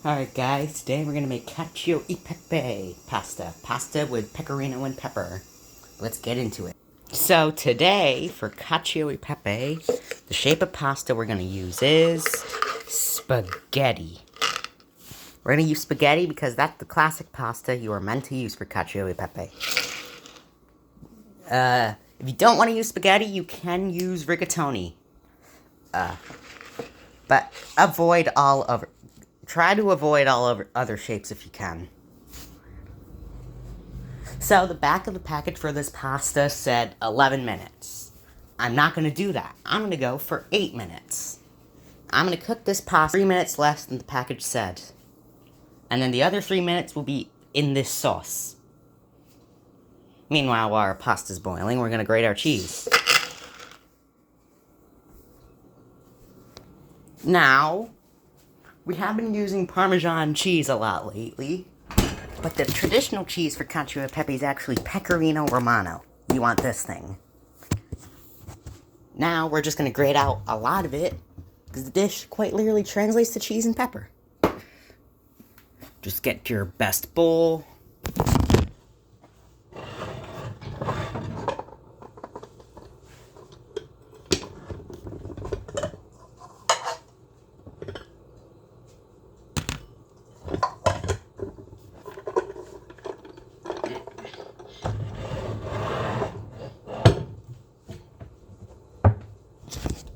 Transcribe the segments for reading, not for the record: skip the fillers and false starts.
Alright guys, today we're gonna make Cacio e Pepe pasta. Pasta with pecorino and pepper. Let's get into it. So today, for Cacio e Pepe, the shape of pasta we're gonna use is spaghetti. We're gonna use spaghetti because that's the classic pasta you are meant to use for Cacio e Pepe. If you don't want to use spaghetti, you can use rigatoni. But try to avoid all of other shapes if you can. So the back of the package for this pasta said 11 minutes. I'm not going to do that. I'm going to go for 8 minutes. I'm going to cook this pasta 3 minutes less than the package said. And then the other 3 minutes will be in this sauce. Meanwhile, while our pasta's boiling, we're going to grate our cheese. Now, we have been using Parmesan cheese a lot lately. But the traditional cheese for Cacio e Pepe is actually Pecorino Romano. You want this thing. Now, we're just going to grate out a lot of it, because the dish quite literally translates to cheese and pepper. Just get your best bowl.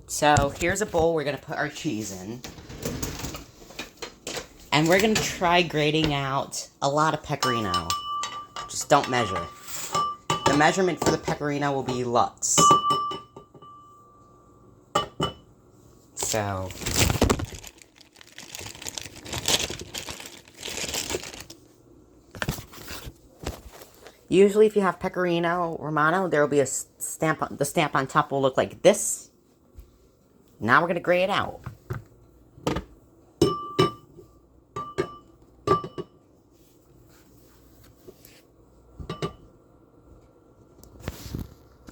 So, here's a bowl we're going to put our cheese in. And we're going to try grating out a lot of pecorino. Just don't measure. The measurement for the pecorino will be lots. So, usually if you have Pecorino Romano, there will be a stamp. The stamp on top will look like this. Now we're going to grate it out.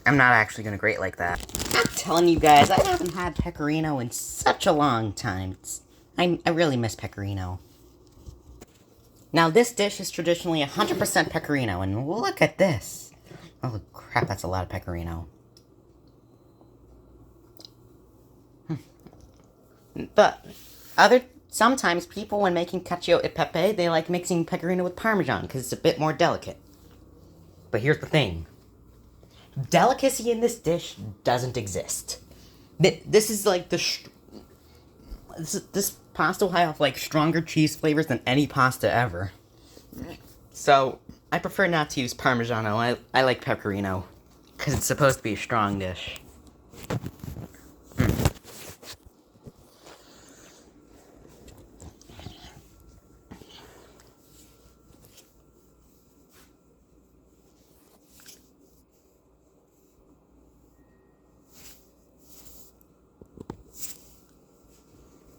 I'm not actually going to grate like that. I'm telling you guys, I haven't had Pecorino in such a long time. I really miss Pecorino. Now this dish is traditionally 100% Pecorino, and look at this. Oh crap, that's a lot of Pecorino. But sometimes people, when making Cacio e Pepe, they like mixing Pecorino with Parmesan because it's a bit more delicate. But here's the thing. Delicacy in this dish doesn't exist. This is like this pasta will have like stronger cheese flavors than any pasta ever. So I prefer not to use Parmigiano. I like Pecorino because it's supposed to be a strong dish.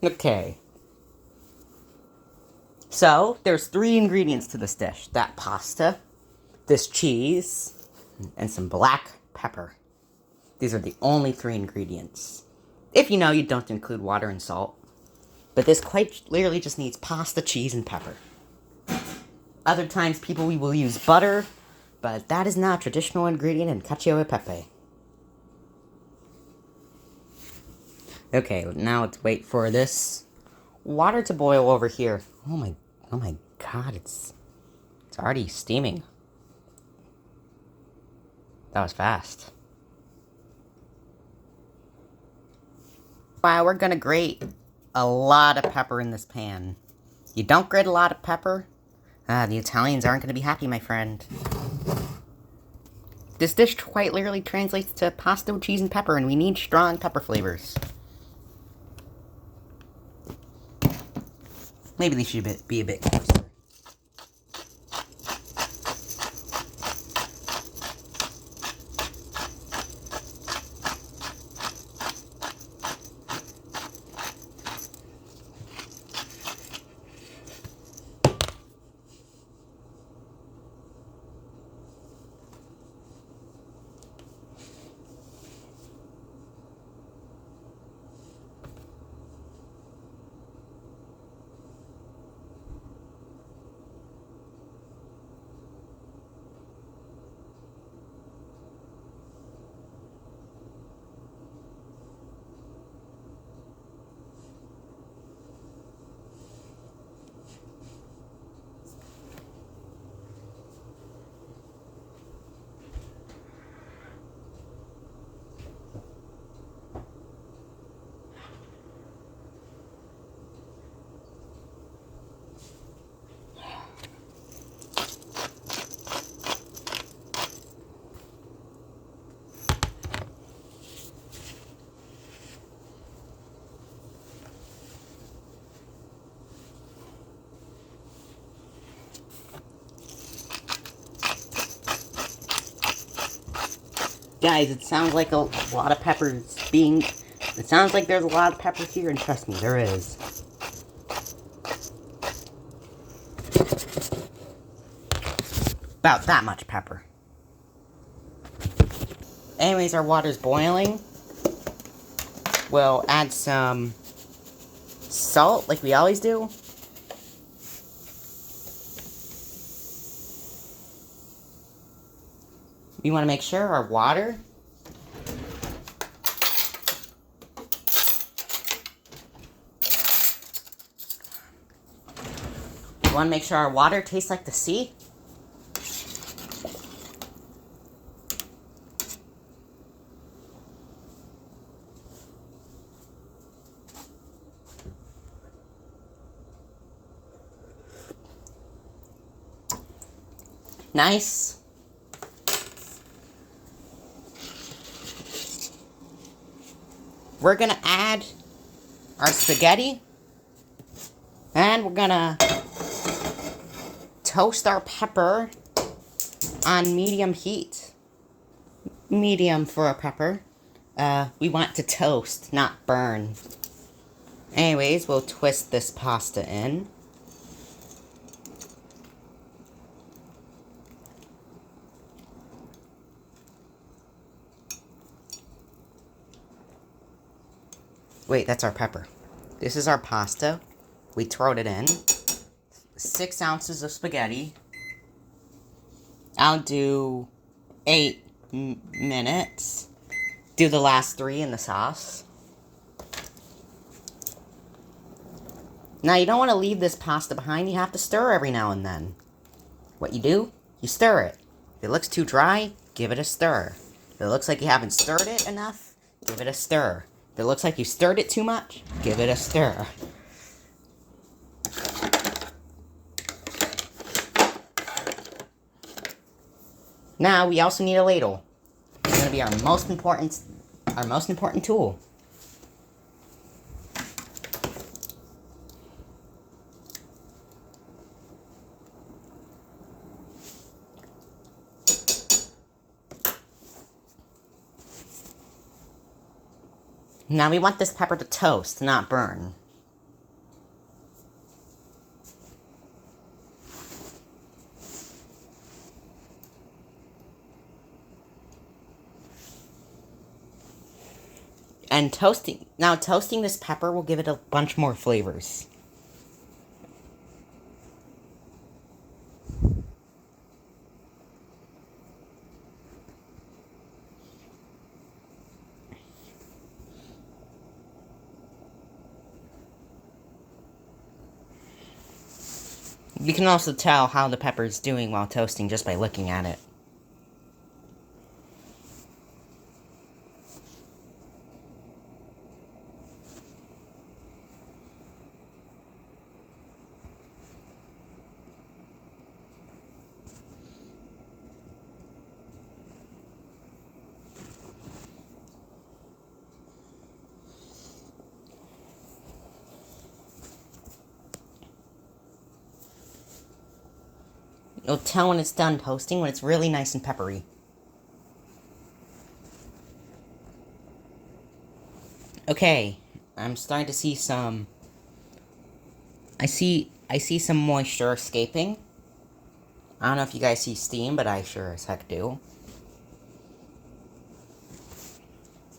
Okay. So, there's 3 ingredients to this dish. That pasta, this cheese, and some black pepper. These are the only 3 ingredients. If you know, you don't include water and salt. But this quite literally just needs pasta, cheese, and pepper. Other times people will use butter, but that is not a traditional ingredient in Cacio e Pepe. Okay, now let's wait for this water to boil over here. Oh my god, it's already steaming. That was fast. Wow, we're gonna grate a lot of pepper in this pan. You don't grate a lot of pepper, the Italians aren't gonna be happy, my friend. This dish quite literally translates to pasta with cheese and pepper, and we need strong pepper flavors. Maybe they should be a bit closer. Guys, it sounds like a lot of peppers being... It sounds like there's a lot of pepper here, and trust me, there is. About that much pepper. Anyways, our water's boiling. We'll add some salt, like we always do. We want to make sure our water tastes like the sea. Nice. We're gonna add our spaghetti, and we're gonna toast our pepper on medium heat. Medium for a pepper. We want to toast, not burn. Anyways, we'll twist this pasta in. Wait, that's our pepper. This is our pasta. We throw it in. 6 ounces of spaghetti. I'll do 8 minutes. Do the last 3 in the sauce. Now, you don't want to leave this pasta behind. You have to stir every now and then. What you do, you stir it. If it looks too dry, give it a stir. If it looks like you haven't stirred it enough, give it a stir. If it looks like you stirred it too much, give it a stir. Now, we also need a ladle. It's going to be our most important tool. Now we want this pepper to toast, not burn. And toasting this pepper will give it a bunch more flavors. You can also tell how the pepper is doing while toasting just by looking at it. You'll tell when it's done toasting, when it's really nice and peppery. Okay, I'm starting to see some... I see some moisture escaping. I don't know if you guys see steam, but I sure as heck do.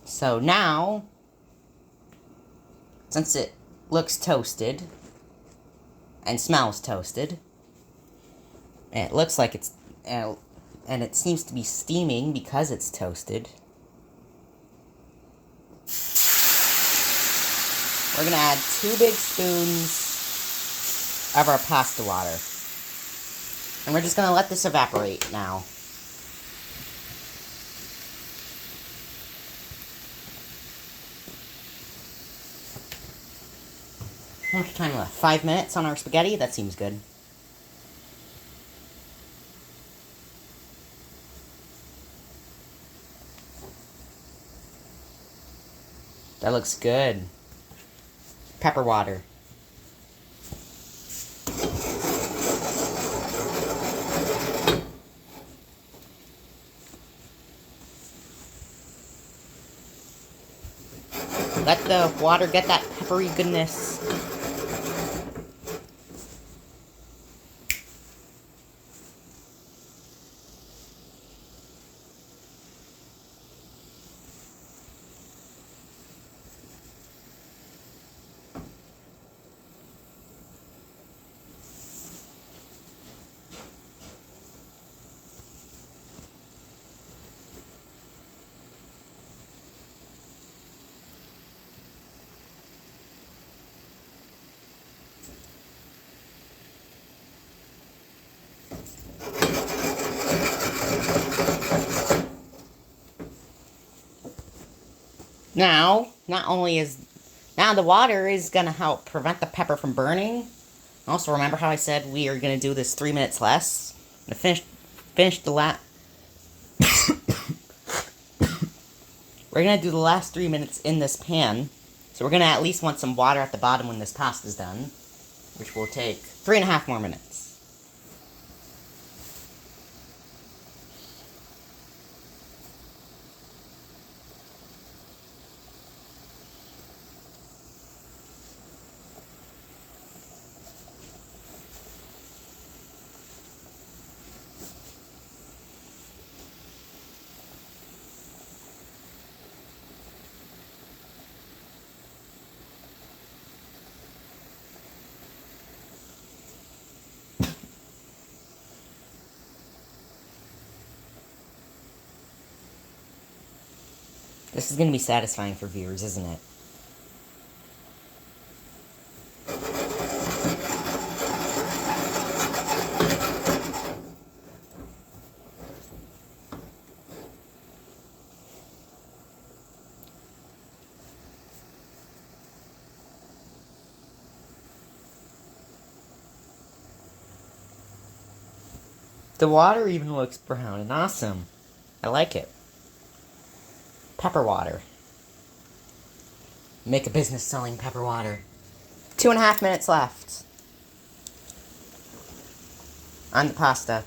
So now, since it looks toasted, and smells toasted, and it looks like it's, and it seems to be steaming because it's toasted. We're gonna add 2 big spoons of our pasta water. And we're just gonna let this evaporate now. How much time left? 5 minutes on our spaghetti? That seems good. That looks good. Pepper water. Let the water get that peppery goodness. Now, now the water is gonna help prevent the pepper from burning. Also, remember how I said we are gonna do this 3 minutes less? To finish the last. We're gonna do the last 3 minutes in this pan. So we're gonna at least want some water at the bottom when this pasta's done, which will take 3.5 more minutes. This is going to be satisfying for viewers, isn't it? The water even looks brown and awesome. I like it. Pepper water. Make a business selling pepper water. 2.5 minutes left. On the pasta.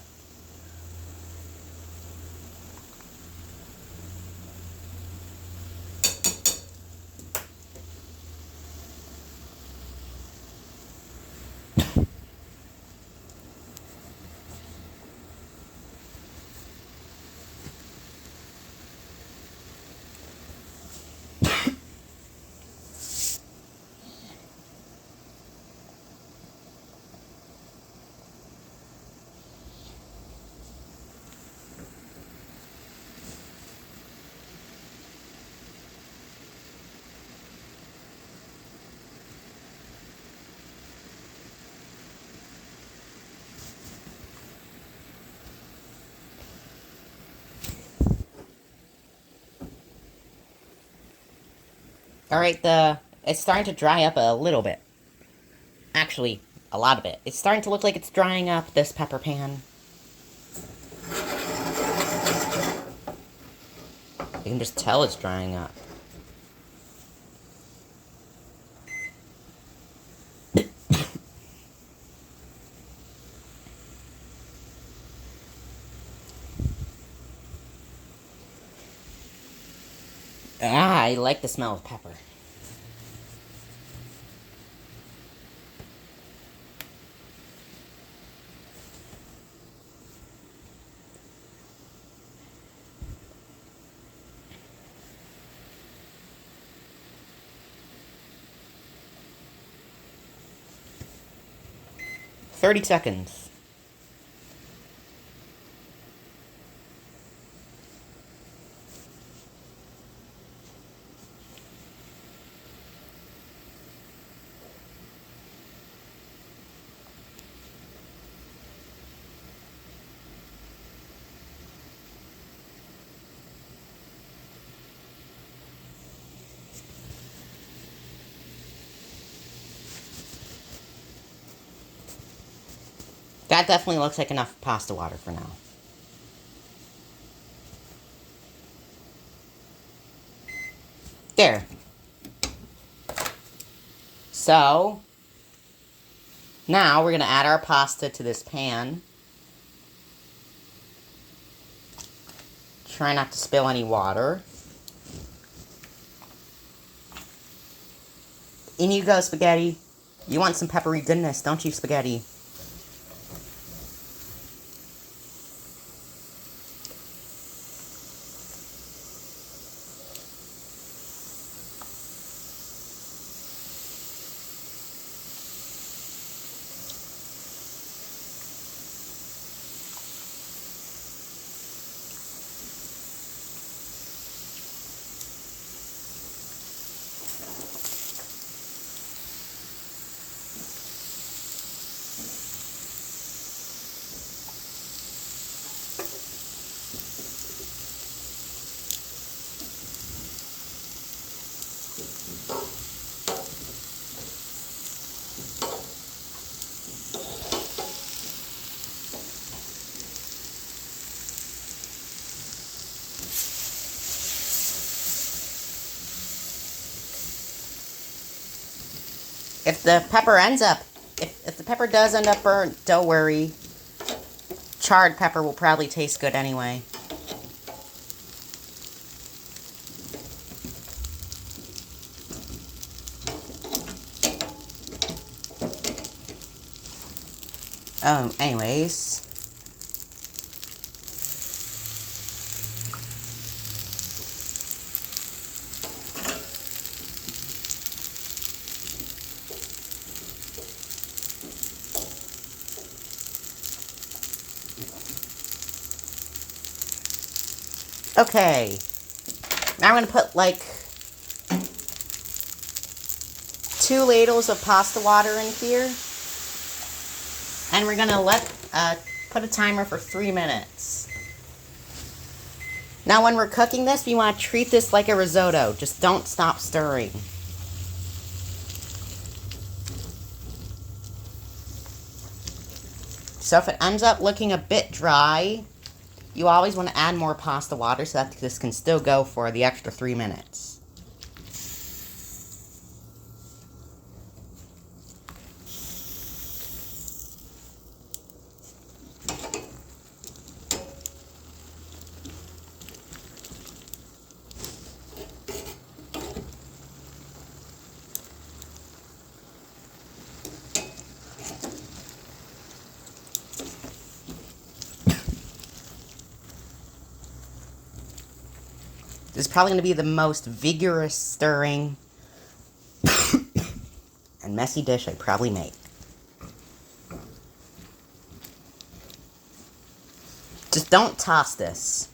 Alright, it's starting to dry up a little bit. Actually, a lot of it. It's starting to look like it's drying up, this pepper pan. You can just tell it's drying up. I like the smell of pepper. "30 seconds. That definitely looks like enough pasta water for now. There. So, now we're going to add our pasta to this pan. Try not to spill any water. In you go, spaghetti. You want some peppery goodness, don't you, spaghetti? If the pepper ends up, if the pepper does end up burnt, don't worry. Charred pepper will probably taste good anyway. Anyways. Okay, now we're going to put like 2 ladles of pasta water in here. And we're going to put a timer for 3 minutes. Now when we're cooking this, we want to treat this like a risotto. Just don't stop stirring. So if it ends up looking a bit dry, you always want to add more pasta water so that this can still go for the extra 3 minutes. This is probably going to be the most vigorous stirring and messy dish I probably make. Just don't toss this.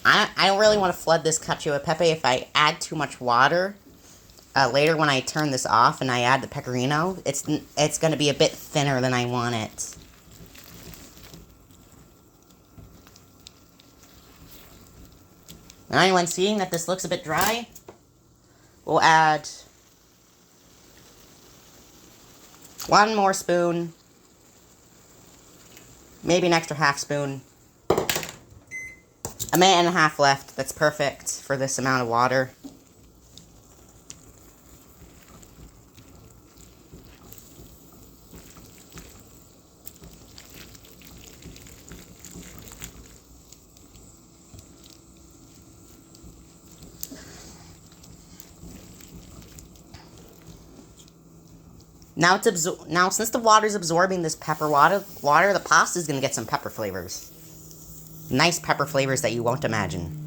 I don't really want to flood this cacio e pepe. If I add too much water, later when I turn this off and I add the pecorino, it's going to be a bit thinner than I want it. Now, when seeing that this looks a bit dry, we'll add 1 more spoon, maybe an extra half spoon. A minute and a half left. That's perfect for this amount of water. Now since the water's absorbing this pepper water, the pasta's gonna get some pepper flavors. Nice pepper flavors that you won't imagine.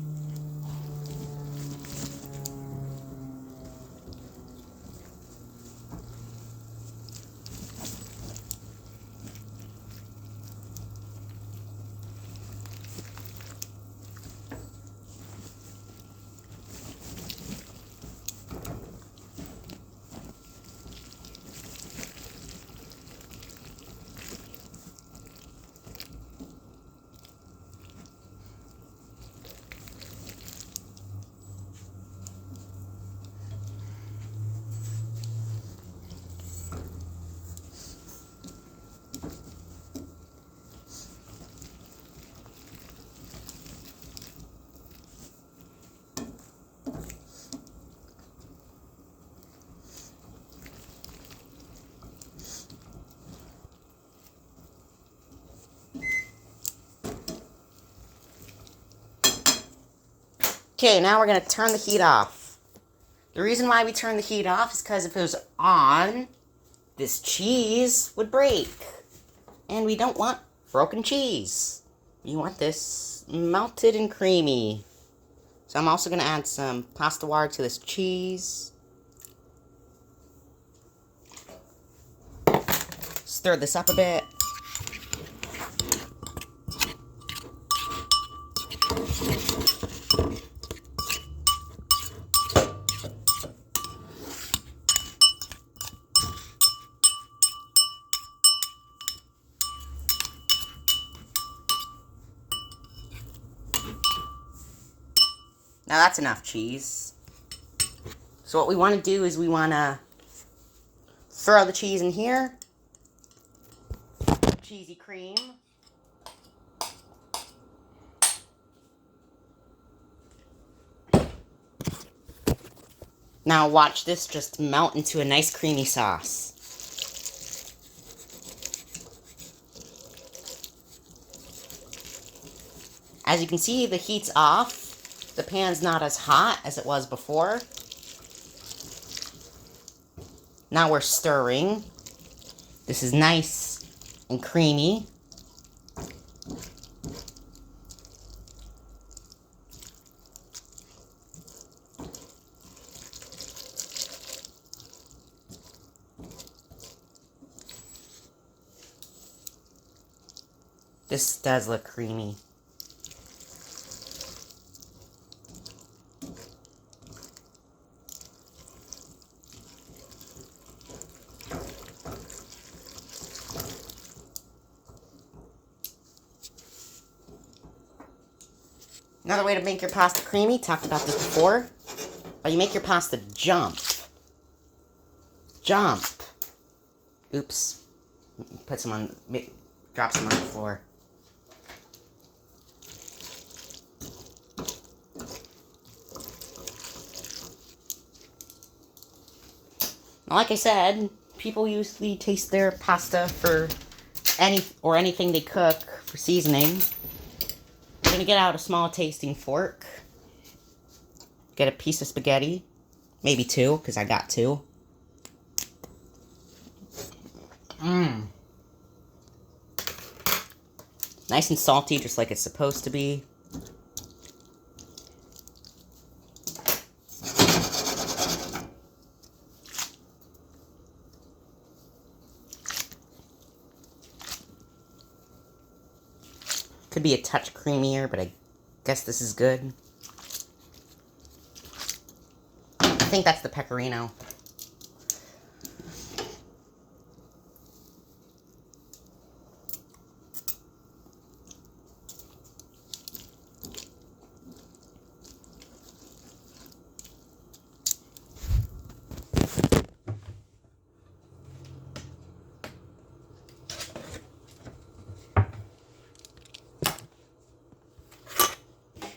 Okay, now we're going to turn the heat off. The reason why we turn the heat off is because if it was on, this cheese would break. And we don't want broken cheese. You want this melted and creamy. So I'm also going to add some pasta water to this cheese. Stir this up a bit. Now that's enough cheese. So what we want to do is we want to throw the cheese in here. Cheesy cream. Now watch this just melt into a nice creamy sauce. As you can see, the heat's off. The pan's not as hot as it was before. Now we're stirring. This is nice and creamy. This does look creamy. Another way to make your pasta creamy, talked about this before, but you make your pasta jump. Jump. Oops. Put some on, drop some on the floor. Now, like I said, people usually taste their pasta for anything they cook for seasoning. I'm gonna get out a small tasting fork. Get a piece of spaghetti. Maybe two, because I got two. Nice and salty, just like it's supposed to be. Could be a touch creamier, but I guess this is good. I think that's the pecorino.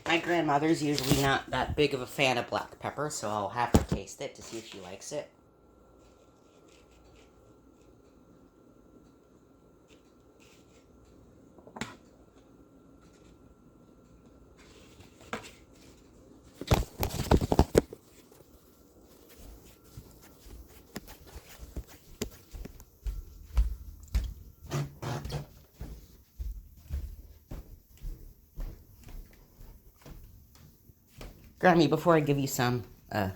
My grandmother's usually not that big of a fan of black pepper, so I'll have her taste it to see if she likes it. Grammy, before I give you some, you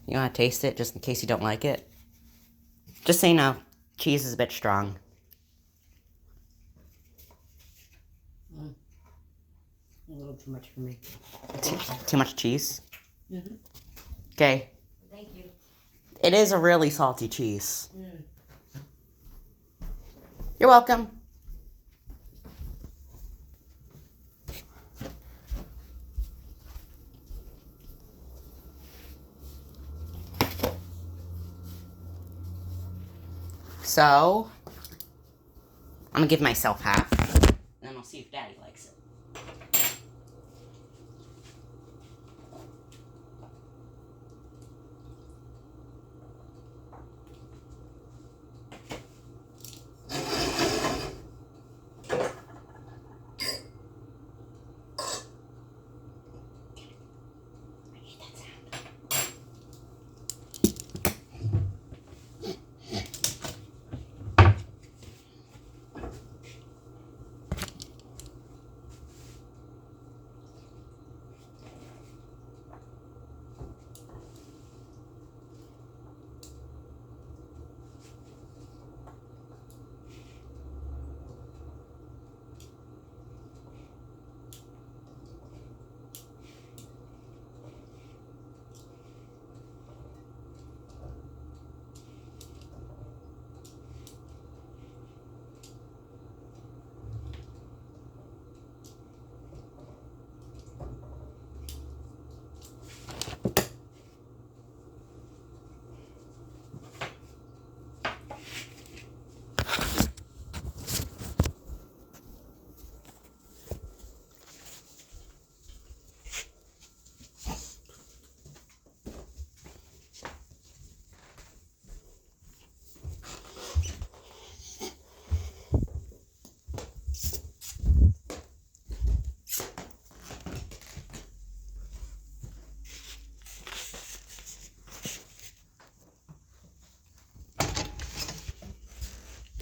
want to taste it, just in case you don't like it? Just so you know, cheese is a bit strong. A little too much for me. Too much cheese? Mm-hmm. Okay. Thank you. It is a really salty cheese. You're welcome. So, I'm gonna give myself half, and then I'll see if Daddy likes it.